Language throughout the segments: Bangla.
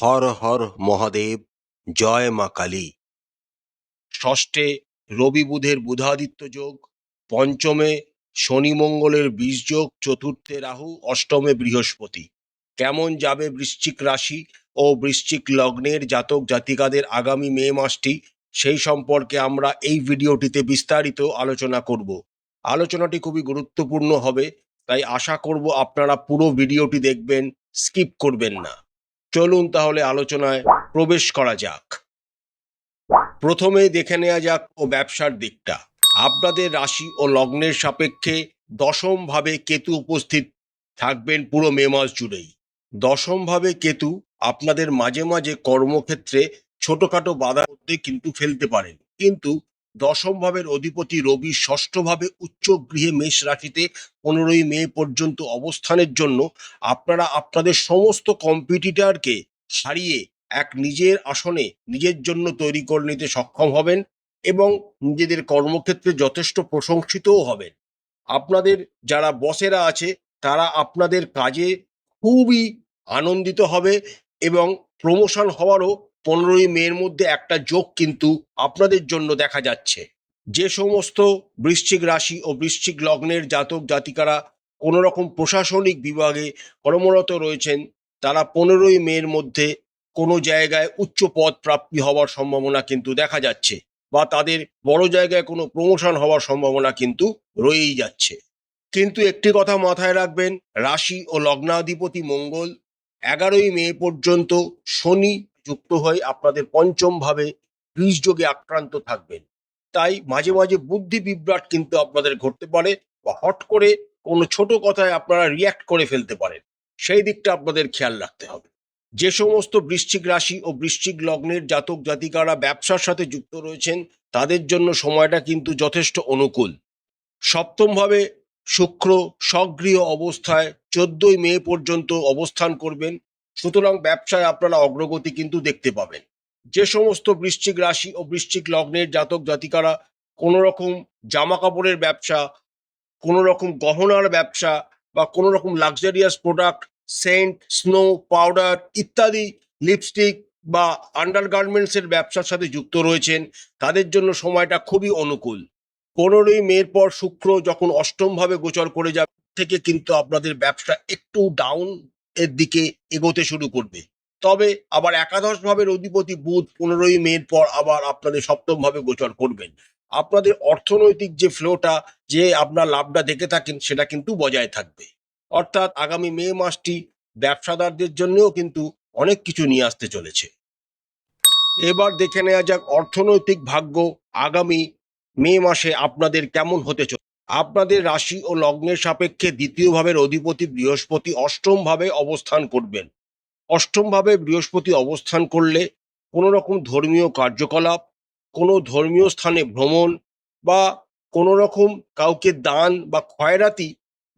হর হর মহাদেব, জয় মা কালী। ষষ্ঠে রবি বুধের বুধাদিত্য যোগ, পঞ্চমে শনি মঙ্গলের বীজ যোগ, চতুর্থে রাহু, অষ্টমে বৃহস্পতি। কেমন যাবে বৃশ্চিক রাশি ও বৃশ্চিক লগ্নের জাতক জাতিকাদের আগামী মে মাসটি, সেই সম্পর্কে আমরা এই ভিডিওটিতে বিস্তারিত আলোচনা করব। আলোচনাটি খুবই গুরুত্বপূর্ণ হবে, তাই আশা করব আপনারা পুরো ভিডিওটি দেখবেন, স্কিপ করবেন না। চলুন তাহলে আলোচনায় প্রবেশ করা যাক। প্রথমে দেখে নেওয়া যাক ব্যবসার দিকটা। আপনাদের রাশি ও লগ্নের সাপেক্ষে দশম ভাবে কেতু উপস্থিত থাকবেন পুরো মে মাস জুড়েই। দশম ভাবে কেতু আপনাদের মাঝে মাঝে কর্মক্ষেত্রে ছোটখাটো বাধার মধ্যে কিন্তু ফেলতে পারেন, কিন্তু দশম ভাবের অধিপতি রবি ষষ্ঠ ভাবে উচ্চ গৃহে মেষ রাশিতে 15ই মে পর্যন্ত অবস্থানের জন্য আপনারা আপনাদের সমস্ত কম্পিটিটরকে হারিয়ে এক নিজের আসনে নিজের জন্য তৈরি করে নিতে সক্ষম হবেন এবং নিজেদের কর্মক্ষেত্রে যথেষ্ট প্রশংসিতও হবেন। আপনাদের যারা বসেরা আছে তারা আপনাদের কাজে খুবই আনন্দিত হবে এবং প্রমোশন হওয়ারও 15ই মের মধ্যে একটা যোগ কিন্তু আপনাদের জন্য দেখা যাচ্ছে। যে সমস্ত বৃশ্চিক রাশি ও বৃশ্চিক লগ্নের জাতক জাতিকারা কোনো রকম প্রশাসনিক বিভাগে কর্মরত রয়েছেন, তারা 15ই মের মধ্যে কোনো জায়গায় উচ্চ পদ প্রাপ্তি হওয়ার সম্ভাবনা কিন্তু দেখা যাচ্ছে, বা তাদের বড় জায়গায় কোনো প্রমোশন হওয়ার সম্ভাবনা কিন্তু রয়েই যাচ্ছে। কিন্তু একটি কথা মাথায় রাখবেন, রাশি ও লগ্নাধিপতি মঙ্গল 11ই মে পর্যন্ত শনি যুক্ত হয়ে আপনাদের পঞ্চম ভাবে বীজযোগে আক্রান্ত থাকবেন। তাই মাঝে মাঝে বুদ্ধি বিভ্রাট কিন্তু আপনাদের ঘটতে পারে, বা হট করে কোনো ছোট কথায় আপনারা রিয়্যাক্ট করে ফেলতে পারেন। সেই দিকটা আপনাদের খেয়াল রাখতে হবে। যে সমস্ত বৃশ্চিক রাশি ও বৃশ্চিক লগ্নের জাতক জাতিকারা ব্যবসার সাথে যুক্ত রয়েছেন, তাদের জন্য সময়টা কিন্তু যথেষ্ট অনুকূল। সপ্তমভাবে শুক্র স্বগৃহ অবস্থায় 14ই মে পর্যন্ত অবস্থান করবেন, সুতরাং ব্যবসায় আপনারা অগ্রগতি কিন্তু দেখতে পাবেন। যে সমস্ত বৃশ্চিক রাশি ও বৃশ্চিক লগ্নের জাতক জাতিকারা কোনো রকম জামা কাপড়ের ব্যবসা, কোনো রকম গহনার ব্যবসা, বা কোনো রকম luxurious product, scent, snow powder ইত্যাদি, লিপস্টিক বা আন্ডারগার্মেন্টসের ব্যবসার সাথে যুক্ত রয়েছেন, তাদের জন্য সময়টা খুবই অনুকূল। 15ই মের পর শুক্র যখন অষ্টম ভাবে গোচর করে যাবে থেকে কিন্তু আপনাদের ব্যবসা একটু ডাউন এর দিকে এগোতে শুরু করবে। তবে আবার একাদশ ভাবের অধিপতি বুধ 15ই মের পর আবার আপনাদের সপ্তম ভাবে গোচর করবেন। আপনাদের অর্থনৈতিক যে ফ্লোটা, যে আপনার লাভটা দেখে থাকেন, সেটা কিন্তু বজায় থাকবে। অর্থাৎ আগামী মে মাসটি ব্যবসাদারদের জন্যও কিন্তু অনেক কিছু নিয়ে আসতে চলেছে। এবার দেখে নেওয়া যাক অর্থনৈতিক ভাগ্য আগামী মে মাসে আপনাদের কেমন হতে চলেছে। আপনাদের রাশি ও লগ্নের সাপেক্ষে দ্বিতীয় ভাবের অধিপতি বৃহস্পতি অষ্টম ভাবে অবস্থান করবেন। অষ্টম ভাবে বৃহস্পতি অবস্থান করলে কোনো রকম ধর্মীয় কার্যকলাপ, কোনো ধর্মীয় স্থানে ভ্রমণ, বা কোনো রকম কাউকে দান বা খয়রাতি,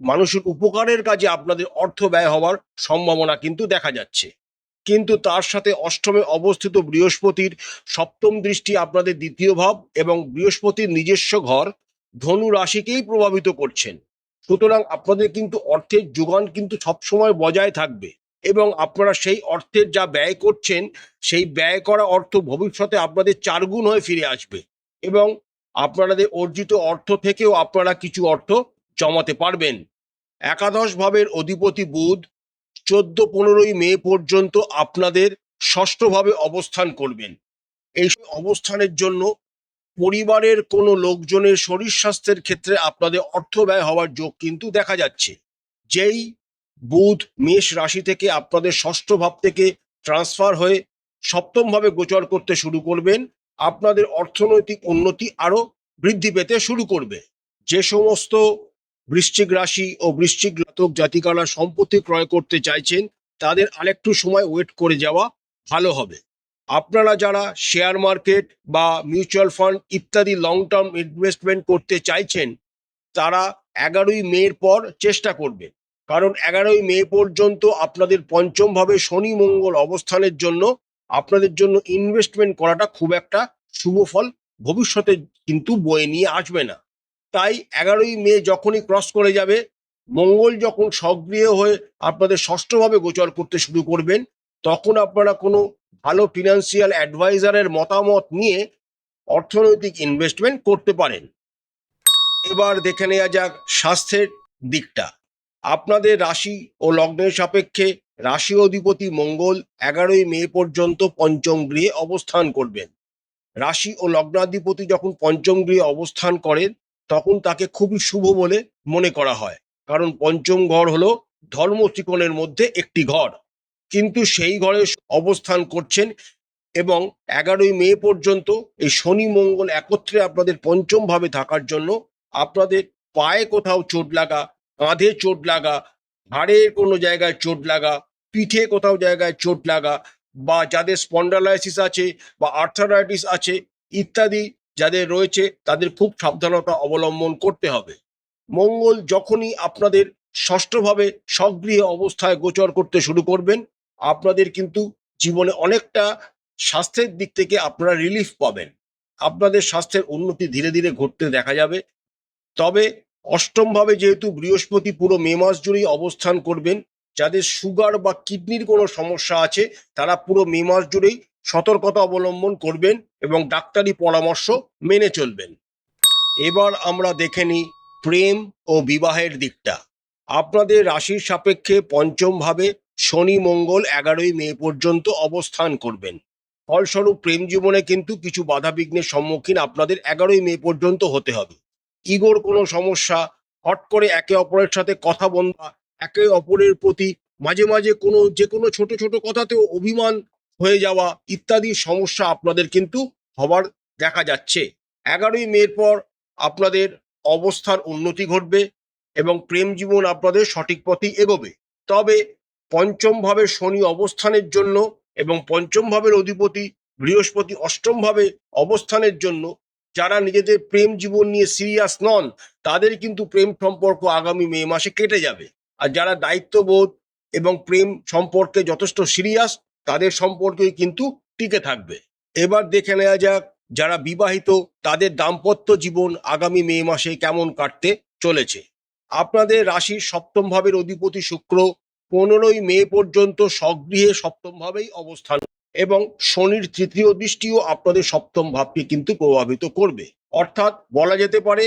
মানুষের উপকারের কাজে আপনাদের অর্থ ব্যয় হওয়ার সম্ভাবনা কিন্তু দেখা যাচ্ছে। কিন্তু তার সাথে অষ্টমে অবস্থিত বৃহস্পতির সপ্তম দৃষ্টি আপনাদের দ্বিতীয় ভাব এবং বৃহস্পতির নিজস্ব ঘর ধনু রাশিকেই প্রভাবিত করছেন। সুতরাং আপনাদের কিন্তু অর্থের যোগান কিন্তু সবসময় বজায় থাকবে, এবং আপনারা সেই অর্থের যা ব্যয় করছেন, সেই ব্যয় করা অর্থ ভবিষ্যতে আপনাদের চারগুণ হয়ে ফিরে আসবে, এবং আপনাদের অর্জিত অর্থ থেকেও আপনারা কিছু অর্থ জমাতে পারবেন। একাদশ ভাবের অধিপতি বুধ 14-15ই মে পর্যন্ত আপনাদের ষষ্ঠভাবে অবস্থান করবেন। এই অবস্থানের জন্য পরিবারের কোনো লোকজনের শরীর স্বাস্থ্যের ক্ষেত্রে আপনাদের অর্থ ব্যয় হওয়ার যোগ কিন্তু দেখা যাচ্ছে। যেই বুধ মেষ রাশি থেকে আপনাদের ষষ্ঠ ভাব থেকে ট্রান্সফার হয়ে সপ্তম ভাবে গোচর করতে শুরু করবেন, আপনাদের অর্থনৈতিক উন্নতি আরো বৃদ্ধি পেতে শুরু করবে। যে সমস্ত বৃশ্চিক রাশি ও বৃশ্চিক জাতক জাতিকারা সম্পত্তি ক্রয় করতে চাইছেন, তাদের আরেকটু সময় ওয়েট করে যাওয়া ভালো হবে। আপনারা যারা শেয়ার মার্কেট বা মিউচুয়াল ফান্ড ইত্যাদি লং টার্ম ইনভেস্টমেন্ট করতে চাইছেন, তারা 11ই মের পর চেষ্টা করবেন, কারণ 11ই মে পর্যন্ত আপনাদের পঞ্চম ভাবে শনি মঙ্গল অবস্থানের জন্য আপনাদের জন্য ইনভেস্টমেন্ট করাটা খুব একটা শুভ ফল ভবিষ্যতে কিন্তু বয়ে নিয়ে আসবে না। তাই 11ই মে যখনই ক্রস করে যাবে, মঙ্গল যখন সক্রিয় হয়ে আপনাদের ষষ্ঠভাবে গোচর করতে শুরু করবেন, তখন আপনারা কোনো ভালো ফিনান্সিয়াল অ্যাডভাইজারের মতামত নিয়ে অর্থনৈতিক ইনভেস্টমেন্ট করতে পারেন। এবার দেখে নেওয়া যাক স্বাস্থ্যের দিকটা। আপনাদের রাশি ও লগ্নের সাপেক্ষে রাশি অধিপতি মঙ্গল 11ই মে পর্যন্ত পঞ্চম গৃহে অবস্থান করবেন। রাশি ও লগ্নাধিপতি যখন পঞ্চম গৃহে অবস্থান করেন তখন তাকে খুবই শুভ বলে মনে করা হয়, কারণ পঞ্চম ঘর হলো ধর্ম ত্রিকোণের মধ্যে একটি ঘর। কিন্তু সেই ঘরে অবস্থান করছেন এবং 11ই মে পর্যন্ত এই শনি মঙ্গল একত্রে আপনাদের পঞ্চম ভাবে থাকার জন্য আপনাদের পায়ে কোথাও চোট লাগা, কাঁধে চোট লাগা, হাড়ের কোনো জায়গায় চোট লাগা, পিঠে কোথাও জায়গায় চোট লাগা, বা যাদের স্পন্ডালাইসিস আছে বা আর্থারাইটিস আছে ইত্যাদি যাদের রয়েছে তাদের খুব সাবধানতা অবলম্বন করতে হবে। মঙ্গল যখনই আপনাদের ষষ্ঠভাবে স্বগৃহে অবস্থায় গোচর করতে শুরু করবেন, আপনাদের কিন্তু জীবনে অনেকটা স্বাস্থ্যের দিক থেকে আপনারা রিলিফ পাবেন। আপনাদের স্বাস্থ্যের উন্নতি ধীরে ধীরে ঘটতে দেখা যাবে। তবে অষ্টমভাবে যেহেতু বৃহস্পতি পুরো মে মাস জুড়েই অবস্থান করবেন, যাদের সুগার বা কিডনির কোনো সমস্যা আছে তারা পুরো মে মাস জুড়েই সতর্কতা অবলম্বন করবেন এবং ডাক্তারি পরামর্শ মেনে চলবেন। এবার আমরা দেখে নিই প্রেম ও বিবাহের দিকটা। আপনাদের রাশির সাপেক্ষে পঞ্চম ভাবে শনি মঙ্গল 11ই মে পর্যন্ত অবস্থান করবেন। ফলস্বরূপ প্রেম জীবনে কিন্তু কিছু বাধা বিঘ্নের সম্মুখীন আপনাদের 11ই মে পর্যন্ত হতে হবে। ইগোর কোনো সমস্যা, হট করে একে অপরের সাথে কথা বন্ধ, একে অপরের প্রতি মাঝে মাঝে যে কোনো ছোট ছোট কথাতেও অভিমান হয়ে যাওয়া ইত্যাদি সমস্যা আপনাদের কিন্তু হবার দেখা যাচ্ছে। 11ই মের পর আপনাদের অবস্থার উন্নতি ঘটবে এবং প্রেম জীবন আপনাদের সঠিক পথেই এগোবে। তবে পঞ্চম ভাবে শনি অবস্থানের জন্য এবং পঞ্চম ভাবের অধিপতি বৃহস্পতি অষ্টম ভাবে অবস্থানের জন্য যারা নিজেদের প্রেম জীবন নিয়ে সিরিয়াস নন তাদের কিন্তু প্রেম সম্পর্ক আগামী মে মাসে কেটে যাবে। আর যারা দায়িত্ববোধ এবং প্রেম সম্পর্কে যথেষ্ট সিরিয়াস তাদের সম্পর্কেই কিন্তু টিকে থাকবে। এবার দেখে নেওয়া যাক যারা বিবাহিত তাদের দাম্পত্য জীবন আগামী মে মাসে কেমন কাটতে চলেছে। আপনাদের রাশির সপ্তম ভাবের অধিপতি শুক্র 15ই মে পর্যন্ত স্বগৃহে সপ্তম ভাবেই অবস্থান এবং শনির তৃতীয় দৃষ্টিও আপনাদের সপ্তম ভাবকে কিন্তু প্রভাবিত করবে। অর্থাৎ বলা যেতে পারে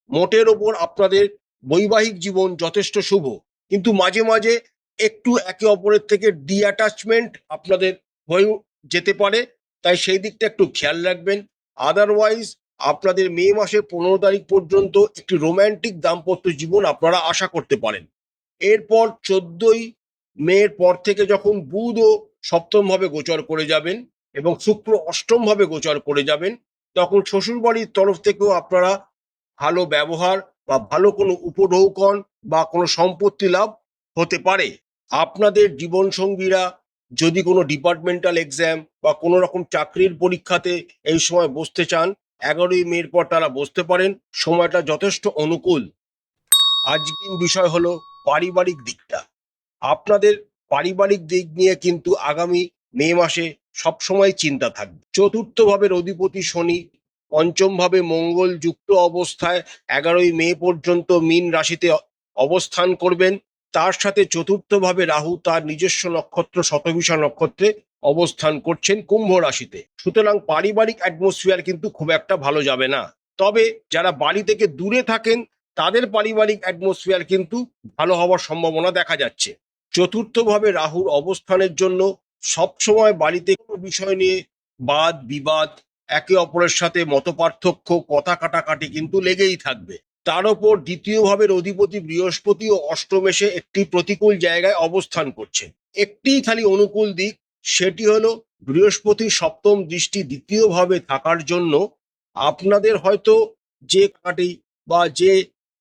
মোটের ওপর আপনাদের বৈবাহিক জীবন যথেষ্ট শুভ, কিন্তু মাঝে মাঝে একটু একে অপরের থেকে ডিঅ্যাটাচমেন্ট আপনাদের হয়ে যেতে পারে, তাই সেই দিকটা একটু খেয়াল রাখবেন। আদারওয়াইজ আপনাদের মে মাসের 15 তারিখ পর্যন্ত একটি রোম্যান্টিক দাম্পত্য জীবন আপনারা আশা করতে পারেন। এরপর 14ই মের পর থেকে যখন বুধও সপ্তম ভাবে গোচর করে যাবেন এবং শুক্র অষ্টম ভাবে গোচর করে যাবেন, তখন শ্বশুরবাড়ির তরফ থেকেও আপনারা ভালো ব্যবহার বা ভালো কোনো উপঢৌকন বা কোনো সম্পত্তি লাভ হতে পারে। আপনাদের জীবনসঙ্গীরা যদি কোনো ডিপার্টমেন্টাল এক্সাম বা কোনো রকম চাকরির পরীক্ষাতে এই সময় বসতে চান, 11ই মের পর তারা বসতে পারেন, সময়টা যথেষ্ট অনুকূল। আজকের বিষয় হলো পারিবারিক দিকটা। আপনাদের পারিবারিক দিক নিয়ে কিন্তু আগামী মে মাসে সবসময় চিন্তা থাকবে। চতুর্থ ভাবের অধিপতি শনি পঞ্চম ভাবে মঙ্গল যুক্ত অবস্থায় 11ই মে পর্যন্ত মীন রাশিতে অবস্থান করবেন। তার সাথে চতুর্থ ভাবে রাহু তার নিজস্ব নক্ষত্র শতভিষা নক্ষত্রে অবস্থান করছেন কুম্ভ রাশিতে। সুতরাং পারিবারিক অ্যাটমসফিয়ার কিন্তু খুব একটা ভালো যাবে না। তবে যারা বাড়ি থেকে দূরে থাকেন তাদের পারিবারিক অ্যাটমসফিয়ার কিন্তু ভালো হওয়ার সম্ভাবনা দেখা যাচ্ছে। চতুর্থভাবে রাহুর অবস্থানের জন্য সবসময় বাড়িতে কোনো বিষয় নিয়ে বাদ বিবাদ, একে অপরের সাথে মতপার্থক্য, কথা কাটাকাটি কিন্তু লেগেই থাকবে। তার ওপর দ্বিতীয় ভাবের অধিপতি বৃহস্পতি ও অষ্টমেশে একটি প্রতিকূল জায়গায় অবস্থান করছে। একটিই খালি অনুকূল দিক, সেটি হলো বৃহস্পতির সপ্তম দৃষ্টি দ্বিতীয় ভাবে থাকার জন্য আপনাদের হয়তো যে কাটি বা যে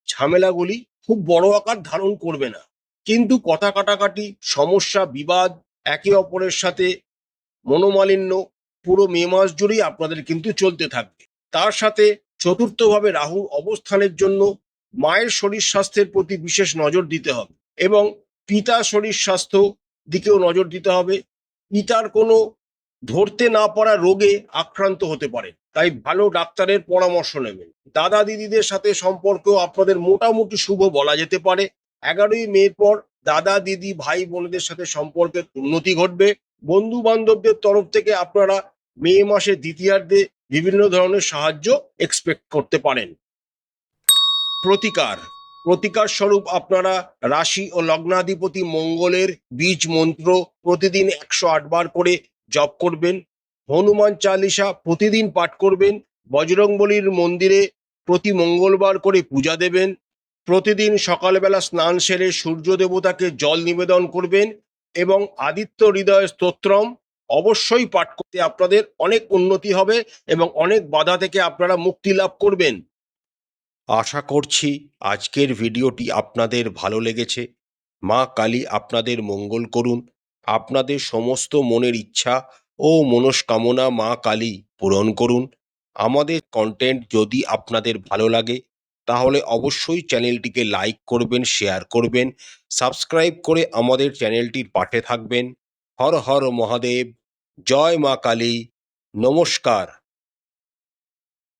ঝামেলাগুলি খুব বড় আকার ধারণ করবে না, কিন্তু কথা কাটাকাটি, সমস্যা, বিবাদ, একে অপরের সাথে মনোমালিন্য পুরো মে মাস জুড়েই আপনাদের কিন্তু চলতে থাকবে। তার সাথে চতুর্থভাবে রাহু অবস্থানের জন্য মায়ের শরীর স্বাস্থ্যের প্রতি বিশেষ নজর দিতে হবে এবং পিতার শরীর স্বাস্থ্য দিকেও নজর দিতে হবে। পিতার কোনো ধরতে না পারা রোগে আক্রান্ত হতে পারে, তাই ভালো ডাক্তারের পরামর্শ নেবেন। দাদা দিদিদের সাথে সম্পর্ক আপনাদের মোটামুটি শুভ বলা যেতে পারে। 11ই মের পর দাদা দিদি ভাই বোনেদের সাথে সম্পর্কের উন্নতি ঘটবে বন্ধু বান্ধবদের তরফ থেকে আপনারা মে মাসের দ্বিতীয়ার্ধে বিভিন্ন ধরনের সাহায্য এক্সপেক্ট করতে পারেন। প্রতিকার প্রতিকার স্বরূপ আপনারা রাশি ও লগ্নাধিপতি মঙ্গলের বীজ মন্ত্র প্রতিদিন 108 বার করে জপ করবেন। হনুমান চালিসা প্রতিদিন পাঠ করবেন। বজরংবলীর মন্দিরে প্রতি মঙ্গলবার করে পূজা দেবেন। প্রতিদিন সকালবেলা স্নান সেরে সূর্য দেবতাকে জল নিবেদন করবেন এবং আদিত্য হৃদয় স্তোত্রম অবশ্যই পাঠ করতে আপনাদের অনেক উন্নতি হবে এবং অনেক বাধা থেকে আপনারা মুক্তি লাভ করবেন। আশা করছি আজকের ভিডিওটি আপনাদের ভালো লেগেছে। মা কালী আপনাদের মঙ্গল করুন। আপনাদের সমস্ত মনের ইচ্ছা ও মনস্কামনা মা কালী পূরণ করুন। আমাদের কন্টেন্ট যদি আপনাদের ভালো লাগে তাহলে অবশ্যই চ্যানেলটিকে লাইক করবেন, শেয়ার করবেন, সাবস্ক্রাইব করে আমাদের চ্যানেলটির পাশে থাকবেন। হর হর মহাদেব, জয় মা কালী, নমস্কার।